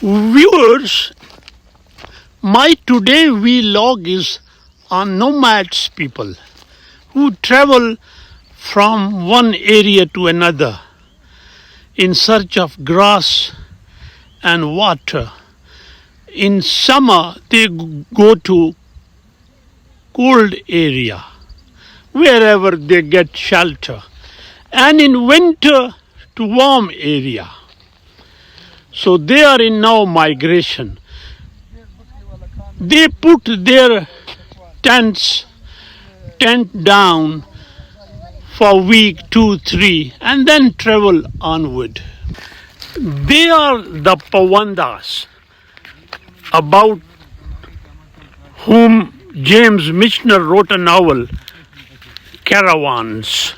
Viewers, my today vlog is on nomads people who travel from one area to another in search of grass and water. In summer, they go to cold area, wherever they get shelter, and in winter to warm area. So they are in now migration. They put their tent down for week 2, 3, and then travel onward. They are the Pawandas, about whom James Michener wrote a novel, Caravans.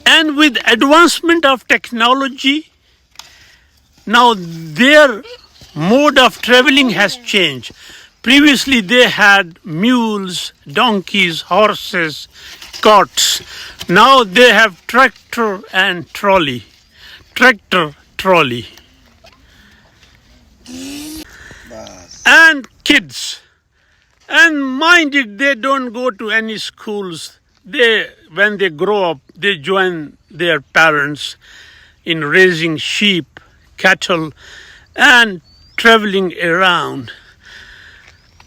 And with advancement of technology, now their mode of traveling has changed. Previously they had mules, donkeys, horses, carts. Now they have tractor and trolley. Tractor, trolley. And kids. And mind it, they don't go to any schools. When they grow up, they join their parents in raising sheep, cattle, and traveling around.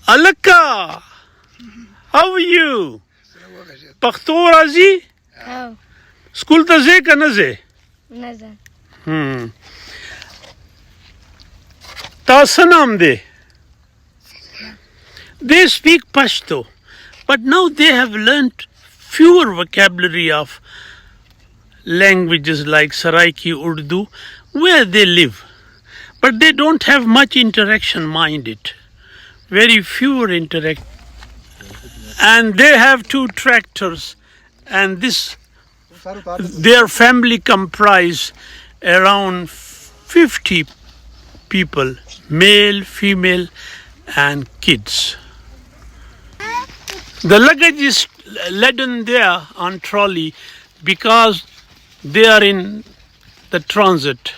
Alaka, how are you? Pakhto razi? School ta ze ka na ze? Na ze. Ta sanam de. They speak Pashto, but now they have learnt fewer vocabulary of languages like Saraiki Urdu, where they live. But they don't have much interaction, mind it. Very fewer interact. And they have 2 tractors, and their family comprise around 50 people, male, female, and kids. The luggage is laden there on trolley because they are in the transit.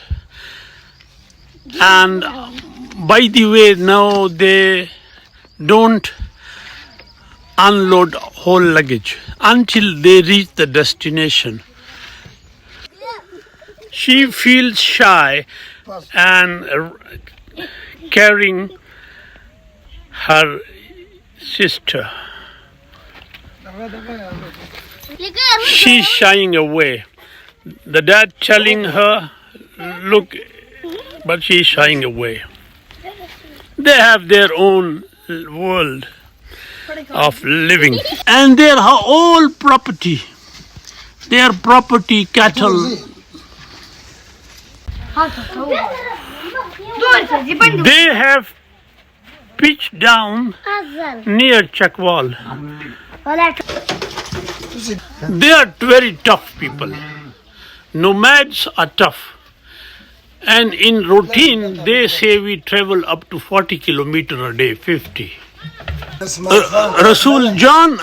And by the way, now they don't unload whole luggage until they reach the destination. She feels shy and carrying her sister. She's shying away. The dad telling her, look, but she's shying away. They have their own world of living. And their whole property, their property, cattle, they have pitched down near Chakwal. They are very tough people. Nomads are tough. And in routine, they say we travel up to 40 kilometers a day, 50. Rasul John,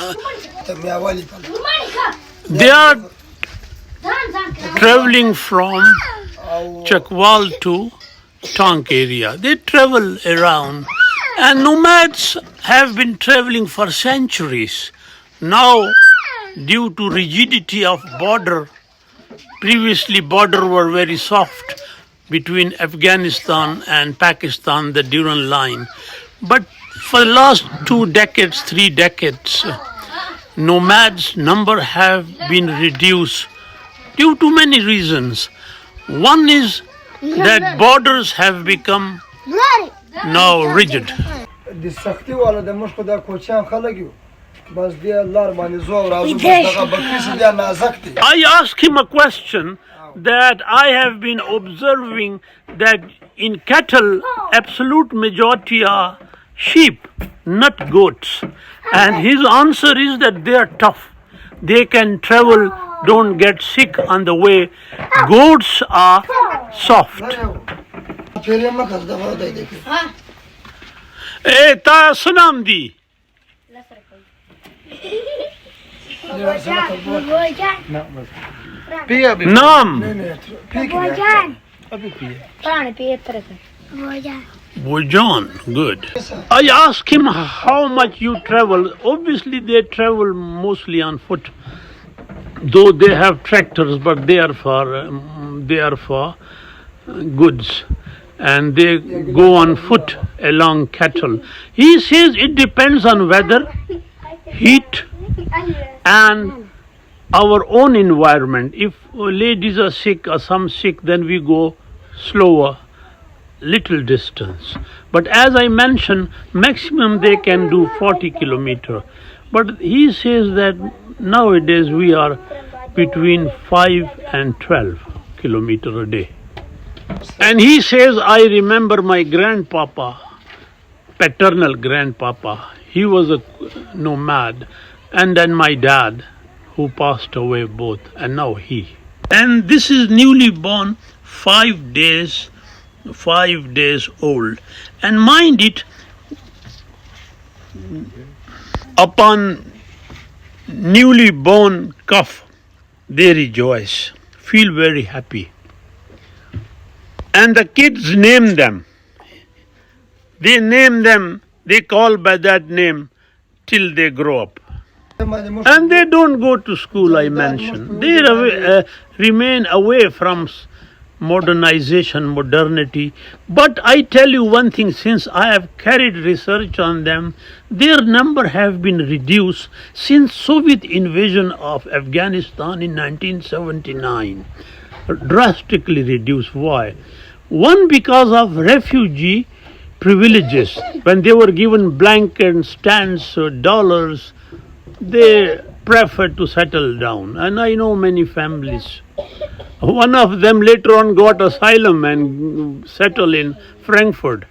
they are traveling from Chakwal to Tonk area. They travel around. And nomads have been traveling for centuries. Now, due to rigidity of border, previously border were very soft between Afghanistan and Pakistan, the Durand line. But for the last 2 decades, 3 decades, nomads' number have been reduced due to many reasons. One is that borders have become now rigid. I asked him a question that I have been observing that in cattle, absolute majority are sheep, not goats. And his answer is that they are tough. They can travel, don't get sick on the way. Goats are soft. Hey, ta sunam di. Naam. Bojan, good. I asked him how much you travel. Obviously, they travel mostly on foot, though they have tractors, but they are for goods, and they go on foot along cattle. He says it depends on weather, heat, and our own environment. If ladies are sick or some sick, then we go slower, little distance. But as I mentioned, maximum they can do 40 kilometer. But he says that nowadays we are between 5 and 12 kilometer a day. And he says, I remember my grandpapa, paternal grandpapa, he was a nomad, and then my dad, who passed away both, and now he. And this is newly born, 5 days old. And mind it, upon newly born calf, they rejoice, feel very happy. And the kids name them. They name them, they call by that name till they grow up. And they don't go to school, I mentioned. They remain away from modernity. But I tell you one thing, since I have carried research on them, their number have been reduced since Soviet invasion of Afghanistan in 1979. Drastically reduced. Why? One, because of refugee privileges. When they were given blankets, stands, dollars, they preferred to settle down. And I know many families. One of them later on got asylum and settled in Frankfurt,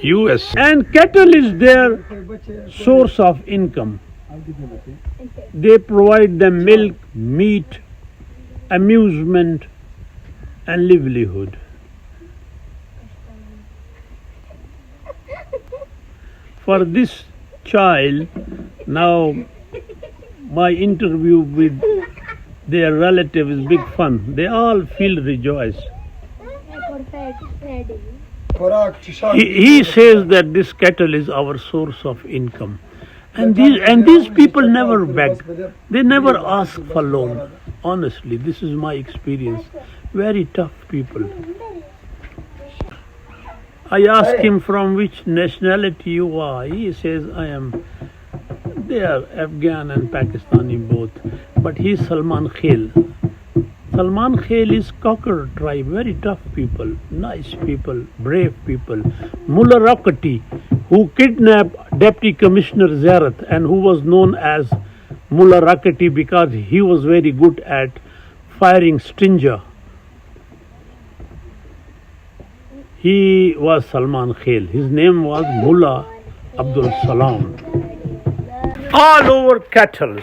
US. And cattle is their source of income. They provide them milk, meat, amusement, and livelihood. For this child, now my interview with their relative is big fun. They all feel rejoiced. He says that this cattle is our source of income. And these people never beg. They never ask for loan. Honestly, this is my experience. Very tough people. I asked him from which nationality you are. He says they are Afghan and Pakistani both. But he's Salman Khail. Salman Khail is Cocker tribe, very tough people, nice people, brave people. Mullah Rakati, who kidnapped Deputy Commissioner Zarat and who was known as Mullah Rakati because he was very good at firing Stinger. He was Salman Khail. His name was Mullah Abdul Salam. All over cattle.